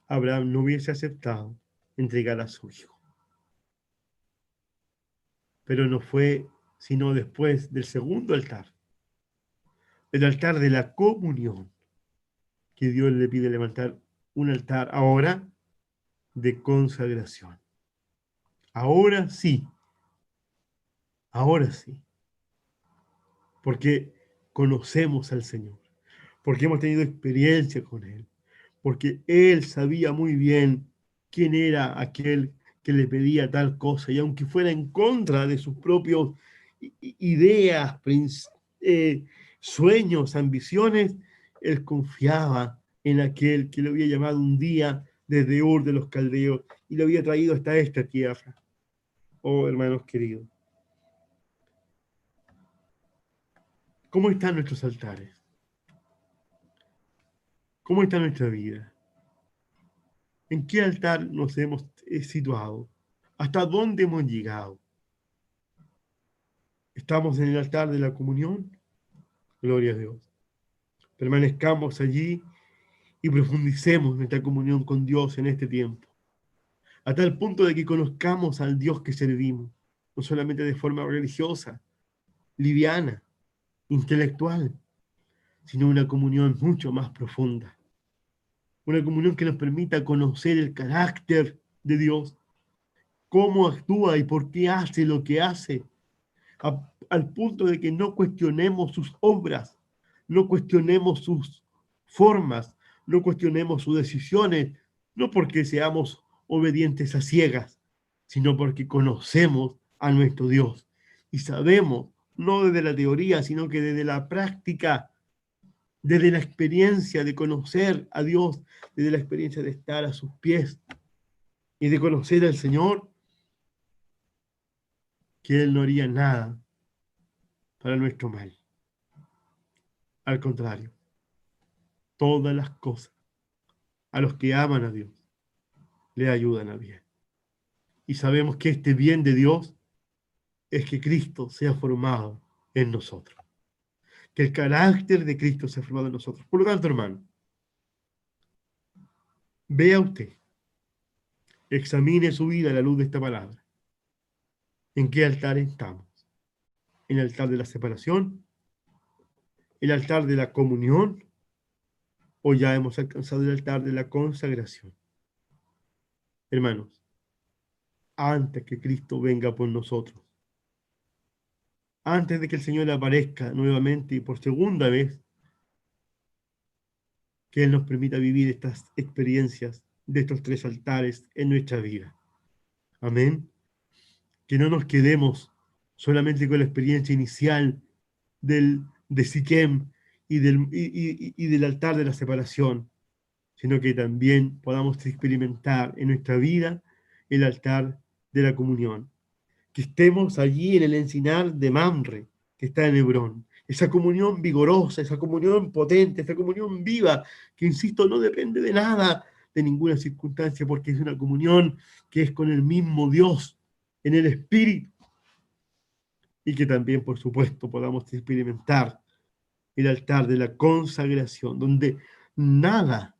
Abraham no hubiese aceptado entregar a su hijo. Pero no fue sino después del segundo altar, el altar de la comunión, que Dios le pide levantar un altar ahora de consagración. Ahora sí, ahora sí, porque conocemos al Señor, porque hemos tenido experiencia con Él, porque Él sabía muy bien quién era aquel que le pedía tal cosa, y aunque fuera en contra de sus propios ideas, sueños, ambiciones, Él confiaba en aquel que lo había llamado un día desde Ur de los Caldeos y lo había traído hasta esta tierra. Oh, hermanos queridos, ¿cómo están nuestros altares? ¿Cómo está nuestra vida? ¿En qué altar nos hemos situado? ¿Hasta dónde hemos llegado? ¿Estamos en el altar de la comunión? Gloria a Dios. Permanezcamos allí y profundicemos nuestra comunión con Dios en este tiempo, a tal punto de que conozcamos al Dios que servimos, no solamente de forma religiosa, liviana, intelectual, sino una comunión mucho más profunda. Una comunión que nos permita conocer el carácter de Dios, cómo actúa y por qué hace lo que hace, al punto de que no cuestionemos sus obras, no cuestionemos sus formas, no cuestionemos sus decisiones, no porque seamos obedientes a ciegas, sino porque conocemos a nuestro Dios y sabemos, no desde la teoría, sino que desde la práctica, desde la experiencia de conocer a Dios, desde la experiencia de estar a sus pies y de conocer al Señor, que Él no haría nada para nuestro mal. Al contrario, todas las cosas a los que aman a Dios le ayudan a bien. Y sabemos que este bien de Dios es que Cristo sea formado en nosotros, que el carácter de Cristo sea formado en nosotros. Por lo tanto, hermano, vea usted, examine su vida a la luz de esta palabra. ¿En qué altar estamos? ¿En el altar de la separación? ¿El altar de la comunión? ¿O ya hemos alcanzado el altar de la consagración? Hermanos, antes que Cristo venga por nosotros, antes de que el Señor aparezca nuevamente y por segunda vez, que Él nos permita vivir estas experiencias de estos tres altares en nuestra vida. Amén. Que no nos quedemos solamente con la experiencia inicial de Siquem y del altar de la separación, sino que también podamos experimentar en nuestra vida el altar de la comunión. Que estemos allí en el encinar de Mamre, que está en Hebrón. Esa comunión vigorosa, esa comunión potente, esa comunión viva, que insisto, no depende de nada, de ninguna circunstancia, porque es una comunión que es con el mismo Dios, en el Espíritu, y que también, por supuesto, podamos experimentar el altar de la consagración, donde nada,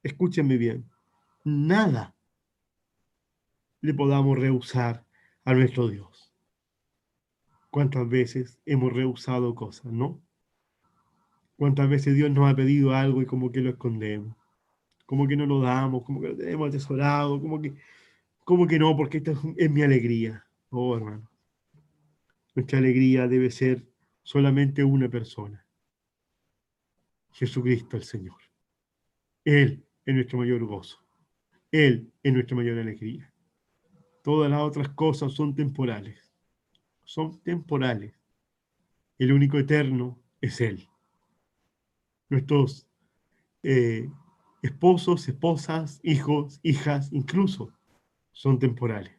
escúchenme bien, nada le podamos rehusar a nuestro Dios. ¿Cuántas veces hemos rehusado cosas, no? ¿Cuántas veces Dios nos ha pedido algo y como que lo escondemos? Como que no lo damos, como que lo tenemos atesorado, como que no, porque esta es mi alegría. Oh, hermano, nuestra alegría debe ser solamente una persona, Jesucristo el Señor. Él es nuestro mayor gozo. Él es nuestra mayor alegría. Todas las otras cosas son temporales. Son temporales. El único eterno es Él. Nuestros esposos, esposas, hijos, hijas, incluso, son temporales.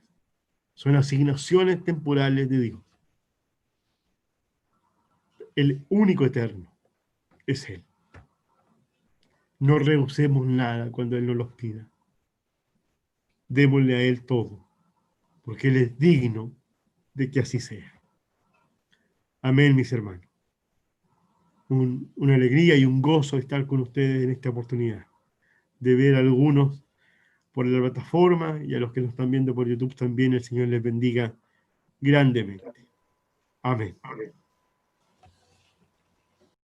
Son asignaciones temporales de Dios. El único eterno es Él. No rehusemos nada cuando Él nos los pida. Démosle a Él todo, porque Él es digno de que así sea. Amén, mis hermanos. Una alegría y un gozo estar con ustedes en esta oportunidad, de ver a algunos por la plataforma y a los que nos están viendo por YouTube también. El Señor les bendiga grandemente. Amén.